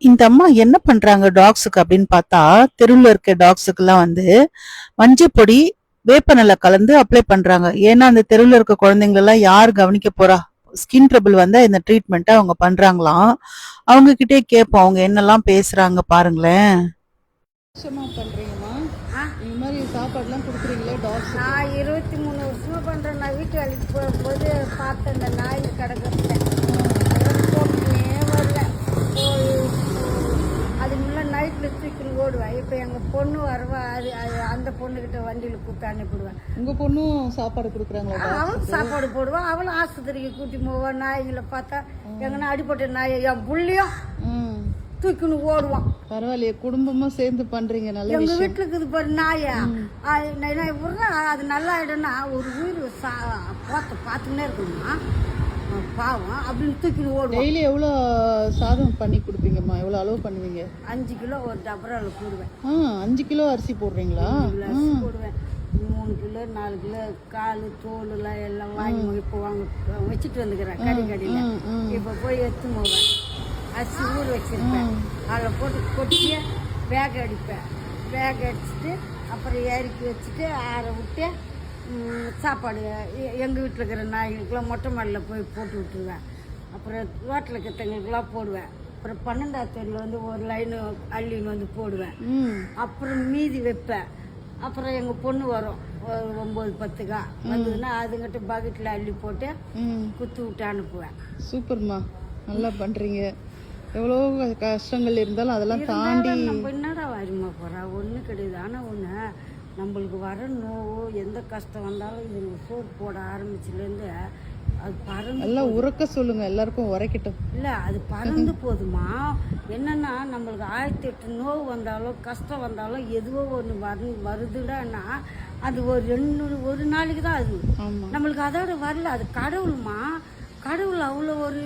இந்த அம்மா என்ன பண்றாங்க டாக்ஸுக்கு அப்படின்னு பார்த்தா, தெருவுல இருக்க டாக்ஸுக்கெல்லாம் மஞ்சள் பொடி, வேப்பநெல்ல கலந்து அப்ளை பண்றாங்க. ஏன்னா அந்த தெருவுல இருக்க குழந்தைங்கள எல்லாம் யார் கவனிக்க போறா? ஸ்கின் ட்ரபிள் வந்தா இந்த ட்ரீட்மெண்ட்டை அவங்க பண்றாங்களாம். அவங்க கிட்டே கேட்போம், அவங்க என்னெல்லாம் பேசுறாங்க பாருங்களேன். வருஷமா பண்றீங்கம்மா? இந்த மாதிரி சாப்பாடுலாம் கொடுக்குறீங்களே டாக்ஸ்? நான் 23 வருஷமா பண்றேன். நான் வீட்டு வேலைக்கு போகும்போது பார்த்தேன் இந்த நாய் கிடக்கிறத போட்டுனே வரல. அது முன்னே நைட்டில் தூக்கின்னு ஓடுவேன். இப்போ எங்கள் பொண்ணு வரவா, அது அந்த பொண்ணுக்கிட்ட வண்டியில் கூப்பிட்டு அனுப்பிடுவேன். உங்கள் பொண்ணும் சாப்பாடு கொடுக்குறாங்களா? அவளும் சாப்பாடு போடுவான், அவளும் ஆஸ்பத்திரிக்கு கூட்டி போவான். நாய்களை பார்த்தா எங்கன்னா அடிப்பட்ட நாயை என் புள்ளியும் தூக்கின்னு ஓடுவான். பரவாயில்லையே, குடும்பமா சேர்ந்து பண்றீங்க. நல்ல எங்க வீட்டுல இருக்குது பாரு நாயா, அது நல்லா ஆயிடும்னா ஒரு உயிர் பார்த்துக்கினே இருக்கணுமா, பாவம் அப்படின்னு தூக்கின்னு ஓடுவோம். டெய்லி எவ்வளோ சாதம் பண்ணி கொடுப்பீங்கம்மா? எவ்வளோ அளவு பண்ணுவீங்க? 5 கிலோ ஒரு டபராவில் போடுவேன். 5 கிலோ அரிசி போடுறீங்களா? அரிசி போடுவேன். 3 கிலோ 4 கிலோ கால் தோலுலாம் எல்லாம் வாங்கி இப்போ வச்சுட்டு வந்துக்கிறேன் கடையில். இப்போ போய் எடுத்து போவேன். அரிசி ஊற வச்சுருப்பேன். அதில் போட்டு கொட்டிய வேக அடிப்பேன். வேக அடிச்சுட்டு அப்புறம் இறக்கி வச்சுட்டு ஆற விட்டு சாப்பாடு எங்கள் வீட்டில் இருக்கிற நாய்களுக்கெல்லாம் மொட்டை மாடியில் போய் போட்டு விட்டுருவேன். அப்புறம் ரோட்டில் இருக்கிறவங்களுக்கெல்லாம் போடுவேன். அப்புறம் 12ஆவது தெருவில் ஒரு லைனு அள்ளின்னு போடுவேன். அப்புறம் மீதி வைப்பேன். அப்புறம் எங்கள் பொண்ணு வரும் 9-10 வந்ததுன்னா அதுங்கிட்ட பக்கெட்டில் அள்ளி போட்டு குத்து விட்டு அனுப்புவேன். சூப்பர்மா, நல்லா பண்ணுறீங்க. எவ்வளோ கஷ்டங்கள் இருந்தாலும் அதெல்லாம் தாண்டி நம்ம என்னடா வருமா போகிறா ஒன்றும் கிடையாது. ஆனால் ஒன்று நம்மளுக்கு வர நோவோ எந்த கஷ்டம் வந்தாலும் இது சோறு போட ஆரம்பிச்சுலேருந்து அது பறந்து எல்லாம் உறக்க சொல்லுங்க, எல்லாருக்கும் உரைக்கட்டும். இல்லை அது பறந்து போதுமா. என்னன்னா நம்மளுக்கு 1008 நோவு வந்தாலும் கஷ்டம் வந்தாலும் எதுவோ ஒன்று வருதுடான்னா அது ஒரு நாளைக்கு தான் அது. நம்மளுக்கு அதோட வரல. அது கடவுளுமா, கடவுள் அவ்வளோ ஒரு